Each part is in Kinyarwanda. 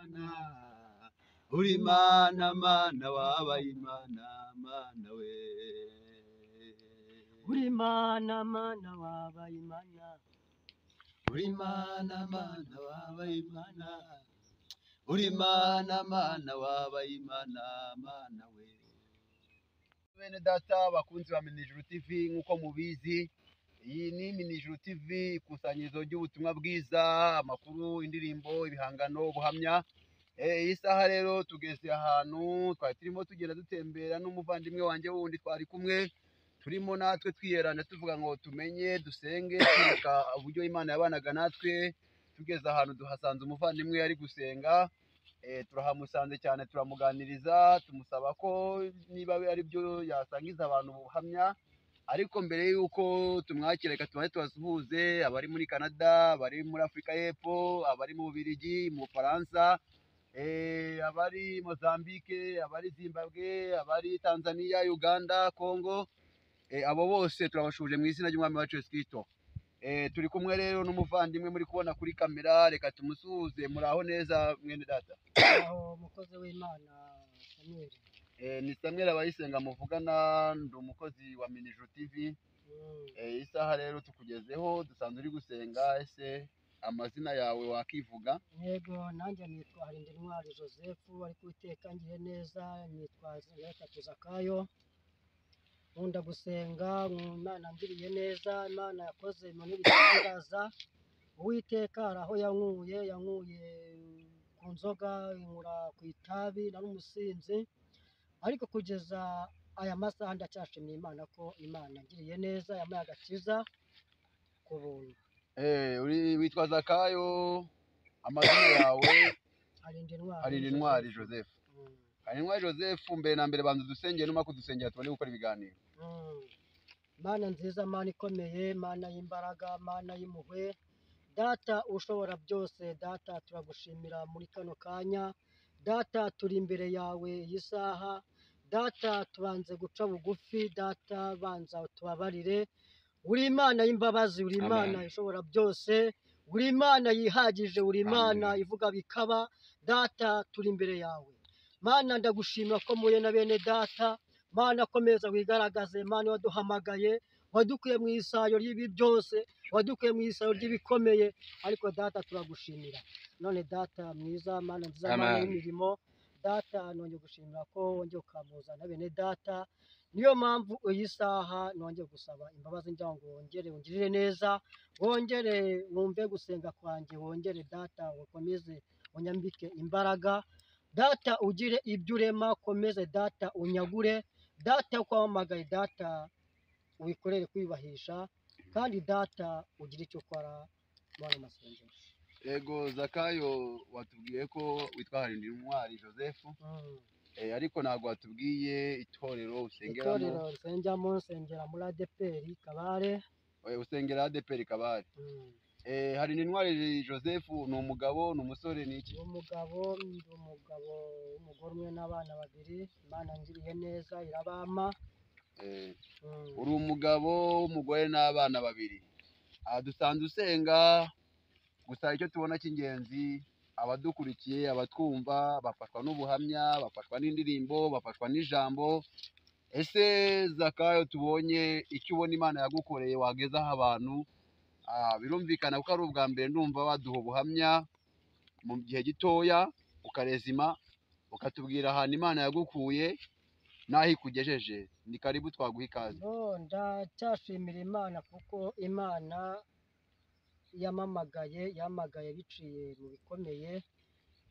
Imana, uri Imana, Mana wabaye Imana, Mana we. uri Imana, Mana wabaye Imana, uri Imana, Mana wabaye Imana, uri Imana, Mana wabaye Imana, Mana we. Bene data bakunzi ba Minijuru TV, nk'uko mubizi iyi ni Minijuru TV, ikusanyirizo ry'ubutumwa bwiza, amakuru, indirimbo, ibihangano, ubuhamya. Iyi saha rero tugeze ahantu twari turimo tugenda dutembera n'umuvandimwe wanjye wundi twari kumwe, turimo natwe twiyerana tuvuga ngo tumenye dusenge, twibuka uburyo Imana yabanaga natwe. Tugeze ahantu duhasanze umuvandimwe ari gusenga, turahamusanze cyane, turamuganiriza, tumusaba ko niba ari byo yasangiza abantu ubuhamya. Ariko mbere y'uko tumwakira, reka tubanze tubasuhuze abari muri Canada, abari muri Afurika y'Epfo, abari mu Bubiligi, mu Bufaransa, abari Mozambique, abari Zimbabwe, abari Tanzania, Uganda, Congo. Abo bose turabashuje mu izina ry'Umwami wacu Yesu Kristo. Turi kumwe rero n'umuvandimwe muri kubona kuri kamera, reka tumusuhuze. Muraho neza mwene data? aho umukozi w'Imana Samuel. Ni Samuel Abayisenga muvugana, ndi umukozi wa Minijuru TV. Isaha rero tukugezeho, dusanzwe uri gusenga. Ese amazina yawe wakivuga? Yego, nanjye nitwa Harindintwari Joseph, ariko Uwiteka ngiye neza, nitwa Zakayo. Nkunda gusenga, Imana ngiriye neza, Imana yakoze ibintu n'ibitangaza. Uwiteka hari aho yankuye ku nzoga, inkura ku itabi, nari umusinzi, ariko kugeza aya masaha ndacyashimira Imana ko Imana ngiriye neza, yampaye agakiza ku buntu. Witwa Zakayo, amazina yawe? Harindintwari Joseph. Harindintwari Joseph, mbere na mbere banza dusengere, numa kudusengera tubone gukora ibiganiro. Mana nziza, Mana ikomeye, Mana y'imbaraga, Mana y'impuhwe, Data ushobora byose, Data turagushimira muri kano kanya. Data turi imbere yawe iyi saha, Data tubanze guca bugufi, Data banza tubabarire. Uri Imana y'imbabazi, uri Imana ishobora byose, uri Imana yihagije, uri Imana ivuga bikaba. Data turi imbere yawe, Mana ndagushimira ko muye na bene Data. Mana komeza wigaragaze, Mana waduhamagaye, wadukuye mu isayo ry'ibi byose, wadukuye mu isayo ry'ibikomeye, ariko Data turagushimira. None Data mwiza, Mana nziza, Mana y'imirimo, Data nongeye gushimira ko wongeye ukamuzana bene Data. Niyo mpamvu iyi saha nongeye gusaba imbabazi, ngira ngo wongere ungirire neza, wongere wumve gusenga kwanjye, wongere Data ukomeze unyambike imbaraga. Data ugire ibyo urema, komeze Data unyagure. Data uko wahamagaye, Data wikorere kwiyubahisha, kandi Data ugire icyo ukora muri aya masengesho. Yego Zakayo, watubwiye ko witwa Harindintwari Joseph, ariko ntabwo watubwiye itorero usengeramo. Itorero nsengamo, nsengera muri ADEPR Kabare. Usengera ADEPR Kabare. Harindintwari Joseph ni umugabo, ni umusore, ni iki? Ndi umugabo w'umugore umwe n'abana babiri, Imana ngiriye neza irabampa. Uri umugabo w'umugore n'abana babiri. Dusanzwe usenga, gusa icyo tubona cy'ingenzi, abadukurikiye, abatwumva bafashwa n'ubuhamya, bafashwa n'indirimbo, bafashwa n'ijambo. Ese Zakayo, tubonye icyo ubona Imana yagukoreye wagezaho abantu. Birumvikana kuko ari ubwa mbere ndumva waduha ubuhamya mu gihe gitoya, ukarezima, ukatubwira ahantu Imana yagukuye n'aho ikugejeje. Ni karibu, twaguha ikaze. Ndacyashimira Imana kuko Imana yampamagaye biciye mu bikomeye,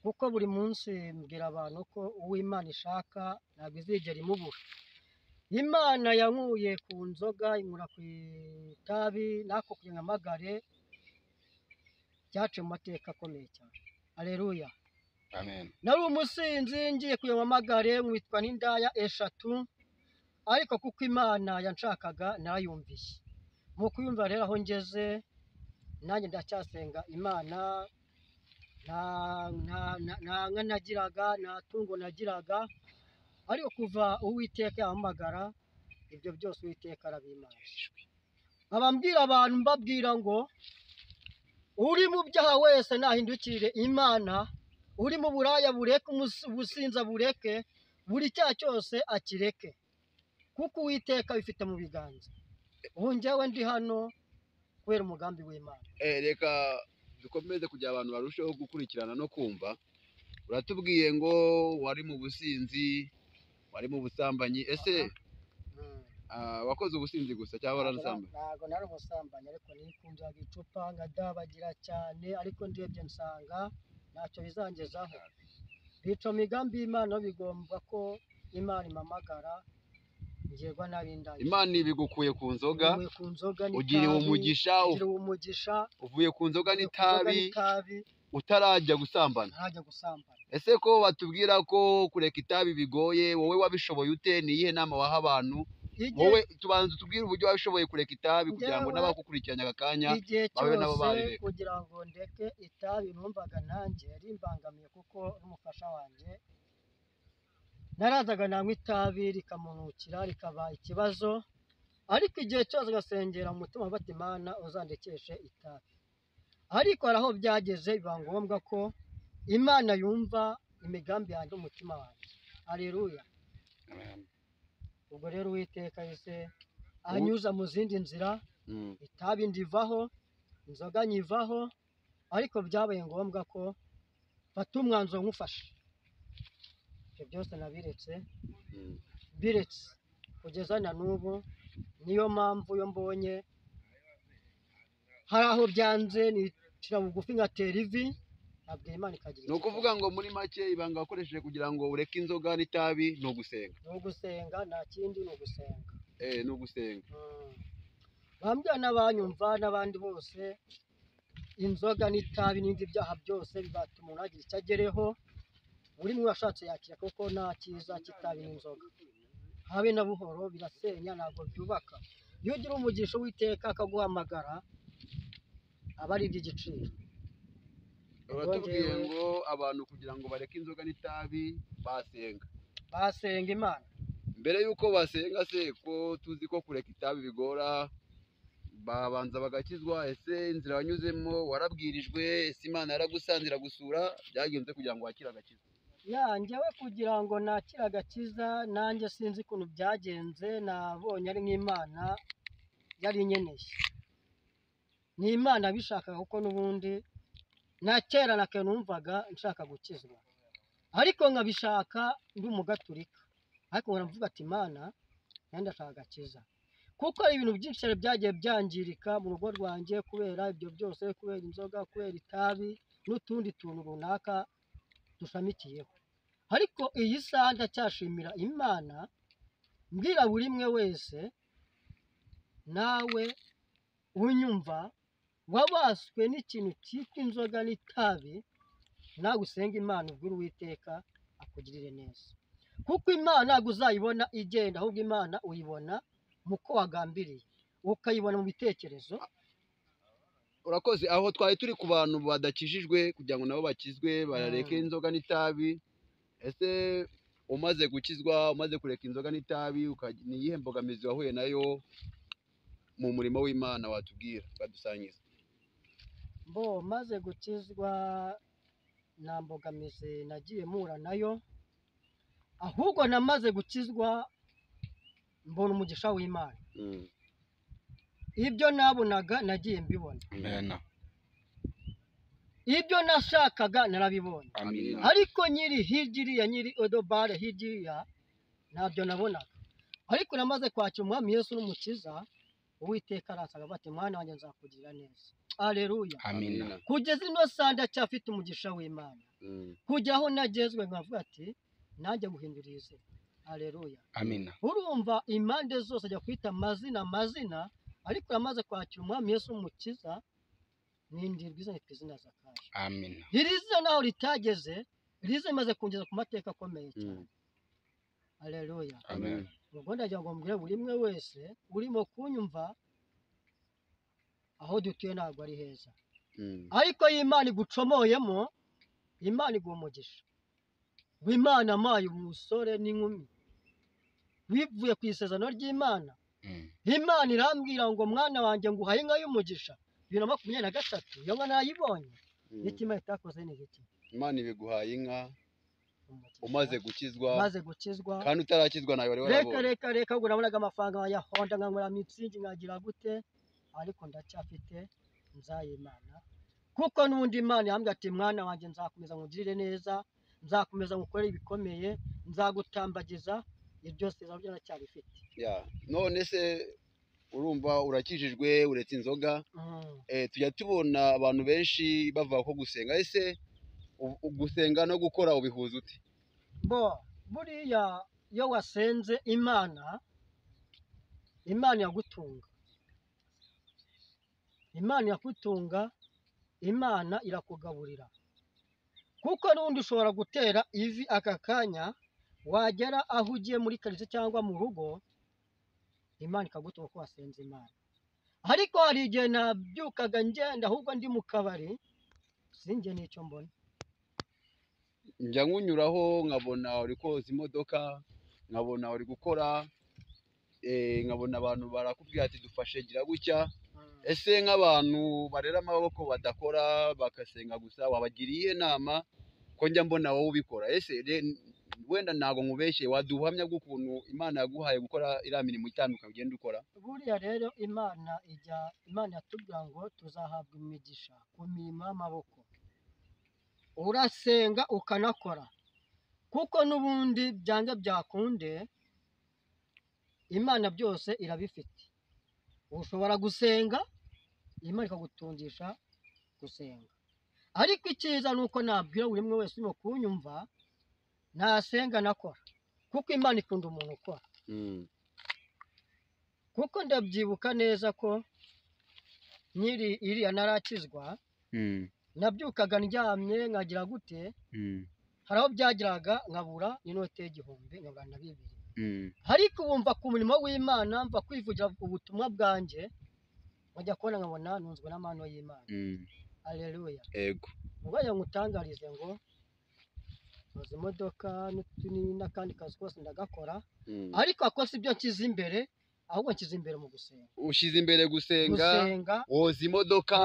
kuko buri munsi mbwira abantu ko uwo Imana ishaka ntabwo izigera imubura. Imana yankuye ku nzoga, inkura ku itabi, nako kugira ngo mpamagare byaciye mu mateka akomeye cyane. Aleluya. Amen. Nari umusinzi, ngiye kugira ngo mpamagare, nkitwa n'indaya eshatu, ariko kuko Imana yanshakaga narayumviye. Mu kuyumva rero aho ngeze, nanjye ndacyasenga Imana. Nta nka nagiraga, nta tungo nagiraga, ariko kuva Uwiteka yampamagara, ibyo byose Uwiteka arabimaje. Abambwira abantu mbabwira ngo uri mu byaha wese nahindukirire Imana, uri mu buraya bureke, ubusinza bureke, buri cyaha cyose akireke, kuko Uwiteka bifite mu biganza. Ubu njyewe ndi hano kubera umugambi w'Imana. Reka dukomeze kugira abantu barusheho gukurikirana no kumva. Uratubwiye ngo wari mu businzi, wari mu busambanyi, ese wakoze ubusinzi gusa cyangwa waranasambanye? Ntabwo nari umusambanyi, ariko nikunzaga icupa nkadabagira cyane, ariko ndebye nsanga ntacyo bizangezaho. Bica migambi y'Imana, bigomba ko Imana impamagara ngerwa narindaye. Imana ibigukuye ku nzoga, ugiriwe umugisha, uvuye ku nzoga n'itabi, utarajya gusambana. Ese ko batubwira ko kureka itabi bigoye, wowe wabishoboye ute? Ni iyihe nama waha abantu? Wowe tubanza tubwire uburyo wabishoboye kureka itabi, kugira ngo n'abakukurikiranye aka kanya babe nabo barireka. Kugira ngo ndeke itabi numvaga nanjye rimbangamiye, kuko n'umufasha wanjye narazaga nanywa itabi rikamunukira rikaba ikibazo, ariko igihe cyose gasengera mu mutima bati Imana uzandekeshe itabi. Ariko hari aho byageze biba ngombwa ko Imana yumva imigambi yanjye umutima wanjye. Haleluya. Ubwo rero Uwiteka yese anyuza mu zindi nzira, itabi ndivaho, inzoga nyivaho, ariko byabaye ngombwa ko mfata umwanzuro nkufashe. Ibyo byose nabiretse, biretse kugeza na n'ubu. Niyo mpamvu iyo mbonye hari aho byanze nicira bugufi ngatera ivi, nabwiye Imana ikagira. Ni ukuvuga ngo muri make ibanga wakoresheje kugira ngo ureke inzoga n'itabi ni ugusenga? Ni ugusenga, nta kindi, ni ugusenga. Ni ugusenga. Bambwira n'abanyumva n'abandi bose, inzoga n'itabi n'ibindi byaha byose bigatuma umuntu agira icyo agereho. Buri umwe washatse yakira, kuko nta cyiza cy'itabi n'inzoga. Habe na buhoro birasenya, ntabwo byubaka. Iyo ugira umugisha Uwiteka akaguhamagara, aba ari iby'igiciro. Uratubwiye ngo abantu kugira ngo bareke inzoga n'itabi basenga Imana. Mbere y'uko basenga se, ko tuzi ko kureka itabi bigora, babanza bagakizwa. Ese inzira wanyuzemo warabwirijwe? Ese Imana yaragusanze iragusura? Byagenze kugira ngo wakire agakiza? Njyewe kugira ngo nakire agakiza, nanjye sinzi ukuntu byagenze. Nabonye ari nk'Imana yari inyeneye, ni Imana bishakaga, kuko n'ubundi na kera na kera numvaga nshaka gukizwa, ariko nkabishaka ndi umugaturika. Ariko nkavuga ati Imana nanjye ndashaka agakiza, kuko hari ibintu byinshi cyane byagiye byangirika mu rugo rwanjye kubera ibyo byose, kubera inzoga, kubera itabi n'utundi tuntu runaka dushamikiyeho. Ariko iyi saha ndacyashimira Imana, mbwira buri umwe wese, nawe unyumva wabaswe n'ikintu cyitwa inzoga n'itabi, nawe usenga Imana, ubwire Uwiteka akugirire neza, kuko Imana ntabwo uzayibona igenda, ahubwo Imana uyibona muko wagambiriye, ukayibona mu bitekerezo. Urakoze. Aho twari turi ku bantu badakijijwe, kugira ngo nabo bakizwe barareke inzoga n'itabi. Ese umaze gukizwa, umaze kureka inzoga n'itabi, ni iyihe mbogamizi wahuye nayo mu murimo w'Imana watubwira ukadusangiza? Maze gukizwa nta mbogamizi nagiye mpura nayo, ahubwo namaze gukizwa mbona umugisha w'Imana. Ibyo nabonaga nagiye mbibona. Ibyo nashakaga narabibonye. Ariko nyiri hirya, nyiri odobare hirya, ntabyo nabonaga. Ariko namaze kwakira Umwami Yesu n'Umukiza, Uwiteka aransanga ati mwana wanjye nzakugirira neza. Haleluya. Kugeza ino saha ndacyafite umugisha w'Imana. Kujya aho nagezwe nkavuga ati nanjye guhindura izina. Haleluya. Urumva impande zose ajya kwita amazina, ariko yamaze kwakira Umwami Yesu n'Umukiza, nindirwa izina yitwa izina Zakayo. Iri zina naho ritageze, rize maze kungeza ku mateka akomeye cyane. Haleluya. Ubwo ndagira ngo mbwire buri umwe wese urimo kunyumva, aho dutuye ntabwo ari heza, ariko Imana igucomoyemo, Imana iguha umugisha. Imana amaye umusore n'inkumi bivuye ku isezerano ry'Imana. Imana irambwira ngo mwana wanjye nguhaye inka y'umugisha 2023, iyo nka nayibonye. N'ikima itakoze ni iki? Imana ibiguhaye inka umugisha. umaze gukizwa maze gukizwa kandi utarakizwa nawe wari reka warabonye. reka reka ubwo nabonaga amafaranga nkayahonda nkanywera mitsingi nkagira gute, ariko ndacyafite nzayimana, kuko n'undi Imana yambwiye ati mwana wanjye nzakomeza nkugirire neza, nzakomeza ngukorere ibikomeye, nzagutambagiza, ibyo byose nabyo ndacyabifite. Ya none se urumva urakijijwe uretse inzoga, tujya tubona abantu benshi bavuga ko gusenga, ese gusenga no gukora ubihuza ute? bo buriya iyo wasenze Imana, Imana yagutunga, Imana yakutunga, Imana irakugaburira, kuko n'ubundi ushobora gutera ivi aka kanya, wagera aho ugiye muri karitsiye cyangwa mu rugo, Imana ikagutunga ko wasenze Imana. Ariko hari igihe nabyukaga ngenda ahubwo ndi mu kabari, sinjye n'icyo mbona. Njya nkunyuraho nkabona uri koza imodoka, nkabona uri gukora, nkabona abantu barakubwira ati dufashe gira gutya. Ese nk'abantu barera amaboko badakora bagasenga gusa, wabagiriye inama? Ko njya mbona wowe ubikora. Ese wenda ntabwo nkubeshye, waduhamya bw'ukuntu Imana yaguhaye gukora iriya mirimo itandukanye ugenda ukora? Buriya rero Imana yatubwira ngo tuzahabwa imigisha ku mirimo y'amaboko, urasenga ukanakora, kuko n'ubundi byange byakunde Imana byose irabifite. Ushobora gusenga Imana ikagutungisha gusenga, ariko icyiza ni uko nabwira buri umwe wese urimo kunyumva nasenga nakora, kuko Imana ikunda umuntu ukora. Kuko ndabyibuka neza ko nyiri iriya narakizwa, nabyukaga ndyamye nkagira gute, hari aho byageraga nkabura n'inote y'igihumbi, nkabura na 2. Ariko wumva ku murimo w'Imana, mva kwivugira ubutumwa bwanjye, nkajya kubona nkabona nunzwe n'amano y'Imana. Haleluya. Ego. Ubwo ngutangarize ngo noza imodoka n'akandi kazi kose ndagakora, ariko ako si byo nshyize imbere, ahubwo nshyize imbere mu gusenga. Ushyize imbere gusenga, woza imodoka,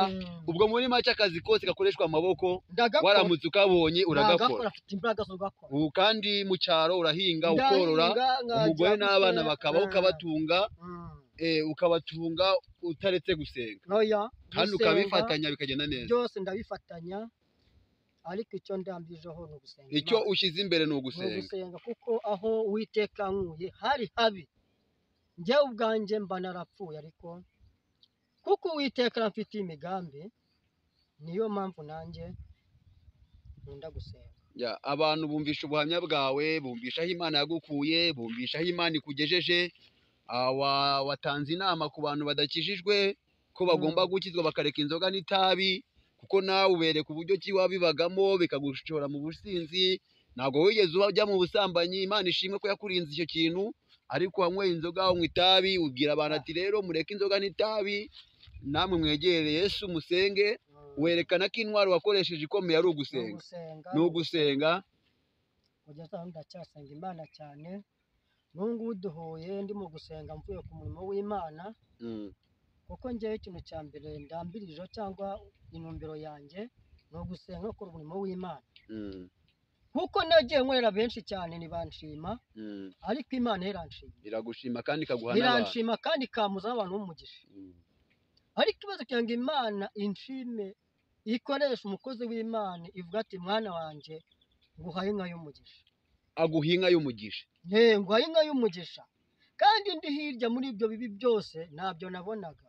ubwo muri make akazi kose gakoreshwa amaboko waramutse ukabonye uragakora. Afite imbaraga zo gukora. Ubu kandi mu cyaro urahinga ukorora, umugore n'abana bakabaho ukabatunga, ukabatunga utaretse gusenga, kandi ukabifatanya bikagenda neza. Byose ndabifatanya, ariko icyo ndambijeho ni ugusenga. Icyo ushyize imbere ni ugusenga, kuko aho Uwiteka nkuye hari habi, njyewe ubwanjye mba narapfuye, ariko kuko Uwiteka amfitiye imigambi, niyo mpamvu nanjye nkunda gusenga. Abantu bumvisha ubuhamya bwawe, bumvisha aho Imana yagukuye, bumvisha aho Imana ikugejeje. Watanze inama ku bantu badakijijwe ko bagomba gukizwa bakareka inzoga n'itabi, kuko nawe ubereka uburyo ki wabibagamo bikagushora mu businzi. Ntabwo wigeze ujya mu busambanyi, Imana ishimwe ko yakurinze icyo kintu, ariko wanyweye inzoga, unywa itabi, ubwira abantu ati rero mureke inzoga n'itabi, namwe mwegere Yesu musenge. Werekana ko intwaro wakoresheje ikomeye ari ugusenga, ni ugusenga. Kugeza aho ndacyasenga Imana cyane, n'ubu duhuye ndimo gusenga mvuye ku murimo w'Imana, kuko njyewe ikintu cya mbere ndambirijeho cyangwa intumbero yanjye ni ugusenga, gukora umurimo w'Imana. Kuko nagiye nkorera benshi cyane ntibanshima, ariko Imana iranshima, iragushima kandi ikaguha n'abantu, iranshima kandi ikamuza abantu b'umugisha. Ariko ikibazo cyangwa Imana inshime ikoresha umukozi w'Imana, ivuga ati mwana wanjye nguhaye inka y'umugisha, aguha inka y'umugisha. nguhaye inka y'umugisha, kandi ndi hirya muri ibyo bibi byose ntabyo nabonaga,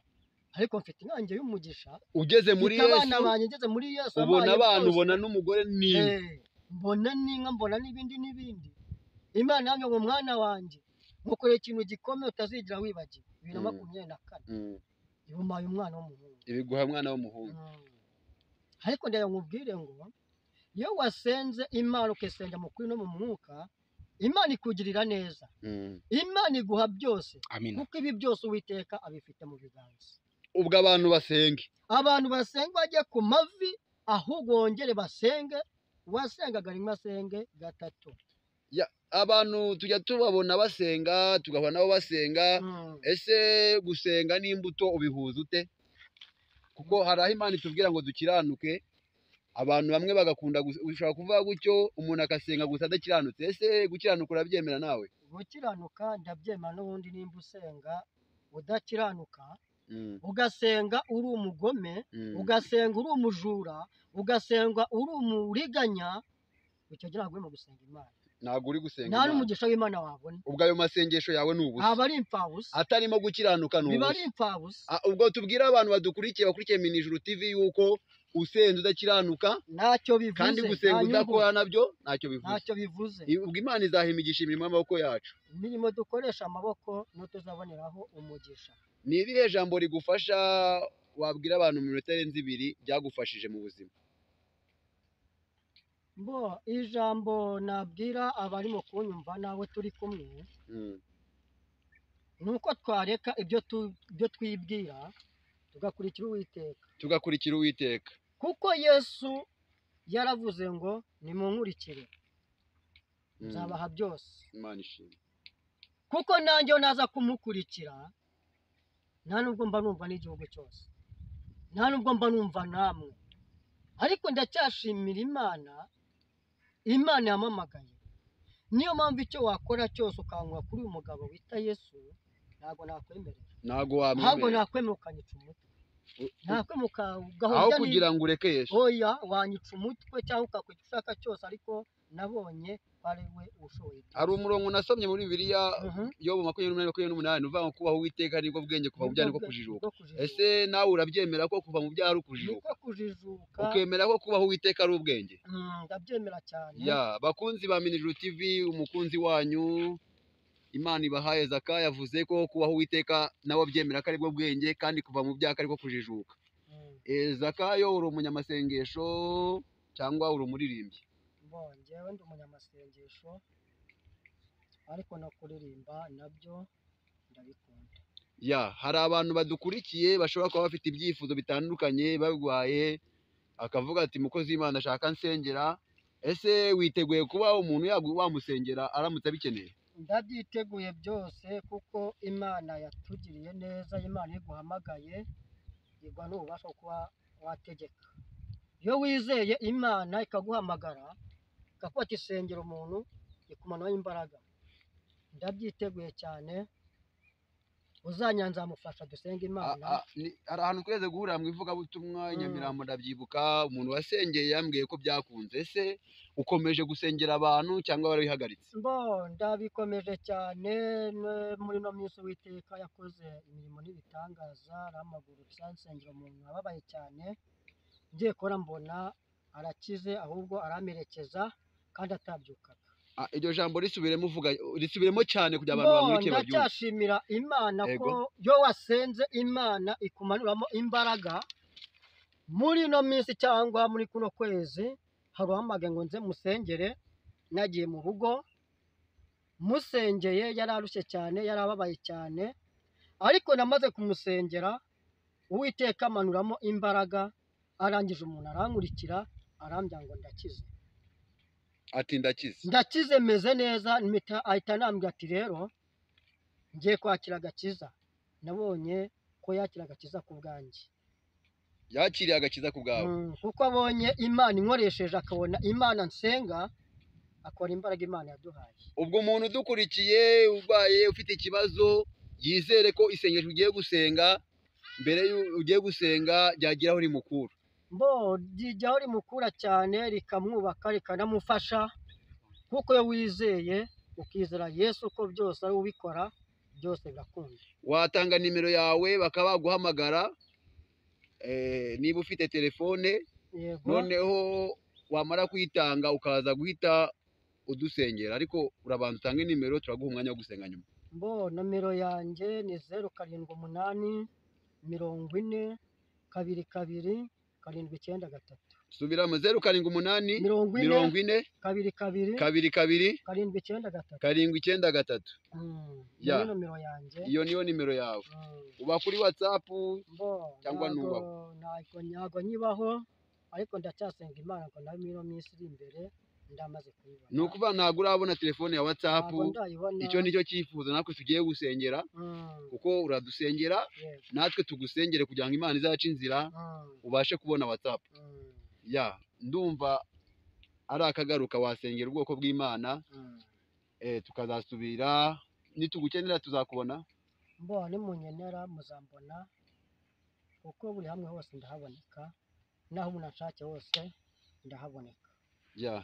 ariko mfite inkange y'umugisha. Ugeze muri Yesu, abana banjye ngeze muri Yesu, ubona abantu, ubona n'umugore n'inka, mbona n'inka, mbona n'ibindi. Imana yambwiye ngo mwana wanjye nkukoreye ikintu gikomeye utazigera wibagiwe. 2024 ibumaye umwana w'umuhungu, ibiguha umwana w'umuhungu. Ariko ndaya nkubwire ngo iyo wasenze Imana ukisenga mu kuri no mu mwuka, Imana ikugirira neza, Imana iguha byose, kuko ibi byose Uwiteka abifite mu biganza. Ubwo abantu basenge bajye ku mavi, ahubwo wongere basenge, wasengaga rimwe asenge gatatu. Abantu tujya tubabona basenga, tugabona nabo basenga. Ese gusenga n'imbuto ubihuza ute? Kuko hari aho Imana itubwira ngo dukiranuke, abantu bamwe bagakunda ushobora kuvuga gutyo umuntu akasenga gusa adakiranutse. Ese gukiranuka urabyemera nawe? gukiranuka ndabyemera n'ubundi nimba usenga udakiranuka ugasenga uri umugome ugasenga uri umujura ugasenga uri umuriganya icyo gihe ntabwo urimo gusenga Imana, ntabwo uri gusenga nta n'umugisha w'Imana wabona. ubwo ayo masengesho yawe ni ubusa, aba ari imfabusa, atarimo gukiranuka ni biba ubusa. ari imfabusa. Ubwo tubwira abantu bakurikiye Minijuru TV yuko usenze udakiranuka ntacyo bivuze, kandi gusenga udakora nabyo ntacyo bivuze. ubwo Imana izahimigisha imirimo y'amaboko yacu. Imirimo dukoresha amaboko niyo tuzaboneraho umugisha. Ni irihe jambo rigufasha wabwira abantu mu minota irenze 2 byagufashije mu buzima? Ijambo nabwira abarimo kunyumva nawe turi kumwe ni uko twareka ibyo twibwira tugakurikira Uwiteka, kuko Yesu yaravuze ngo nimunkurikire nzabaha byose. Imana ishimwe. Kuko nanjye naza kumukurikira nta nubwo mba numva n'igihugu cyose, nta nubwo mba numva namwe, ariko ndacyashimira Imana yamamagaye. Niyo mpamvu icyo wakora cyose ukangwa kuri uyu mugabo wita Yesu ntabwo nakwemerera, ntabwo nakwemerera ukanyica umutwe, nakwemuka aho kugira ngo ureke Yesu. Oya, wanyica umutwe cyangwa ukakora icyo ushaka cyose, ariko nabonye ari we ushoboye. Hari umurongo nasomye muri Bibiliya Yobu 28:28 uvuga ngo kubaho Uwiteka nibwo bwenge, kuva mu byaha niko kujijuka. Ese nawe urabyemera ko kuva mu byaha ari ukujijuka? Ukemera ko kubaho Uwiteka ari ubwenge? Ndabyemera cyane. Bakunzi ba Minijuru TV, umukunzi wanyu Imana ibahaye Zaka yavuze ko kubaho Uwiteka nawe abyemera ko ari bwo bwenge, kandi kuva mu byaha ariko kujijuka. Zaka, yo uri umunyamasengesho cyangwa uri umuririmbyi? Njyewe ndi umunyamasengesho, ariko no kuririmba nabyo ndabikunda. Hari abantu badukurikiye bashobora kuba bafite ibyifuzo bitandukanye barwaye, akavuga ati mukozi w'Imana ashaka nsengera. Ese witeguye kuba umuntu wamusengera aramutse abikeneye? Ndabyiteguye byose, kuko Imana yatugiriye neza. Imana iguhamagaye igwa n'ububasha kuba wategeka. Iyo wizeye Imana ikaguhamagara ikakuba ati sengera umuntu, ikumanaho imbaraga. Ndabyiteguye cyane, uzanyanzamufasha dusenge Imana. Hari ahantu tweze guhurira mu ivugabutumwa i Nyamirambo, ndabyibuka umuntu wasengeye yambwiye ko byakunze. Ese ukomeje gusengera abantu cyangwa warabihagaritse? Ndabikomeje cyane. Muri no minsi Uwiteka yakoze imirimo n'ibitangaza, aramagurutsa nsengera umuntu ababaye cyane, ngiye kora mbona arakize, ahubwo aramerekeza kandi atabyukaga. Iryo jambo risubiremo cyane kugira abantu bamurikiye babyumve. Ndacyashimira Imana ko yo wasenze Imana ikumanuramo imbaraga. Muri no minsi cyangwa muri kuno kwezi hari uhamagaye ngo nze musengere, nagiye mu rugo musengeye, yararushye cyane, yarababaye cyane, ariko namaze kumusengera Uwiteka amanuramo imbaraga, arangije umuntu arankurikira arambya ngo ndakize. Ati ndakize meze neza. Ahita anambwira ati rero ngiye kwakira agakiza. Nabonye ko yakira agakiza ku bwanjye. Yakiriye agakiza ku bwawe? Kuko abonye Imana inkoresheje, akabona Imana nsenga, akora imbaraga Imana yaduhaye. Ubwo umuntu udukurikiye urwaye ufite ikibazo, yizere ko isengesho ugiye gusenga, mbere ugiye gusenga ryagiraho rimukura. Ryijyaho rimukura cyane, rikamwubaka, rikanamufasha, kuko iyo wizeye ukizera Yesu ko byose ari ubikora, byose birakunda. Watanga nimero yawe bakaba baguhamagara, niba ufite telefone, noneho wamara kuyitanga ukaza guhita udusengera, ariko urabanza utange nimero, turaguha umwanya wo gusenga nyuma. Nomero yanjye ni 078 40 22 793. Subiramo 078 40 22 793. Iyo nomero yanjye. Iyo niyo nimero yawe. Uba kuri WhatsApp cyangwa nubaho? Ntago nyibaho, ariko ndacyasenga Imana ngo nawe mino minsi iri imbere ndamaze kuyibona. Ni ukuvuga ntabwo urabona telefone ya WhatsApp? Icyo nicyo cyifuzo natwe tugiye gusengera, kuko uradusengera natwe tugusengere kugira ngo Imana izaca inzira ubashe kubona WhatsApp. ndumva ari akagaruka wasengera ubwoko bw'Imana tukazasubira nitugukenera tuzakubona mbone munyenera muzambona kuko buri hamwe hose ndahaboneka naho umuntu ashake hose ndahaboneka ya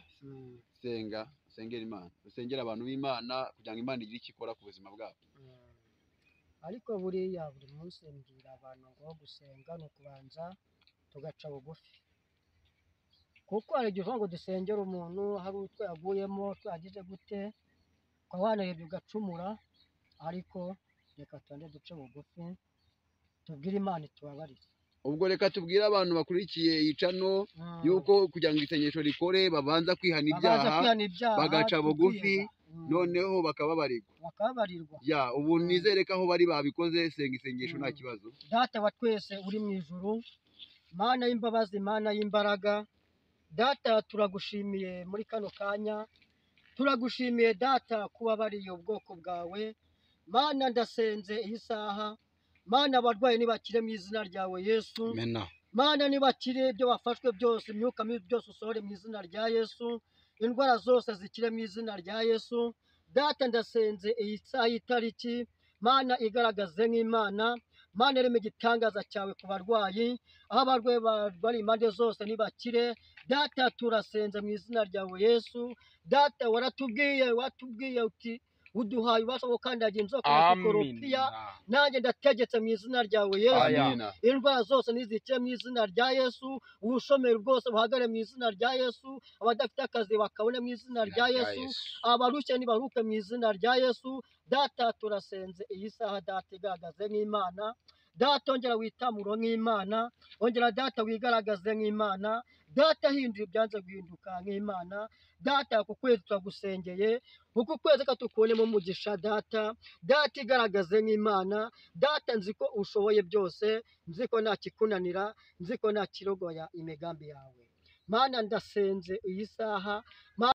sengera Imana usengera abantu b'Imana kugira ngo Imana igire icyo ikora ku buzima bwabo ariko buriya buri munsi mbwira abantu ngo gusenga ni ukubanza tugaca bugufi kuko hari igihe ngo dusengera umuntu hari utwo yaguyemo twagize gute ukaba wanarebye ugacumura ariko reka tubanze duce bugufi tubwire Imana itubabarire ubwo reka tubwire abantu bakurikiye iyicano yuko kugira ngo isengesho rikore babanza kwihana ibyaha bagaca bugufi noneho bakababarirwa ya ubu nizere ko aho bari babikoze senga isengesho nta kibazo data wa twese uri mu ijuru Mana y'imbabazi Mana y'imbaraga data turagushimiye muri kano kanya turagushimiye data kuba bariye ubwoko bwawe Mana ndasenze iyi saha Mana abarwayi nibakire mu izina ryawe Yesu Mana nibakire ibyo bafashwe byose imyuka mibi byose usohore mu izina rya Yesu indwara zose zikire mu izina rya Yesu data ndasenze iyi saha y'itariki Mana igaragaze nk'Imana Mana ireme igitangaza cyawe ku barwayi aho abarwayi bari impande zose nibakire data turasenze mu izina ryawe Yesu data watubwiye uti uduhaye ubasha gukandagira inzoka na sikoropiya nanjye ndategetse mu izina ryawe Yesu indwara zose nizikire mu izina rya Yesu ubushomeri bwose buhagare mu izina rya Yesu abadafite akazi bakabone mu izina rya Yesu abarushye nibaruke mu izina rya Yesu data turasenze iyi saha data igaragaze nk'Imana data ongera witamuro nk'Imana ongera data wigaragaze nk'Imana data hindura ibyanze guhinduka nk'Imana data ku kwezi turagusengeye uku kwezi katukubonemo umugisha data igaragaze nk'Imana data nzi ko ushoboye byose nzi ko nta kikunanira nzi ko nta kirogoya imigambi yawe Mana ndasenze iyi saha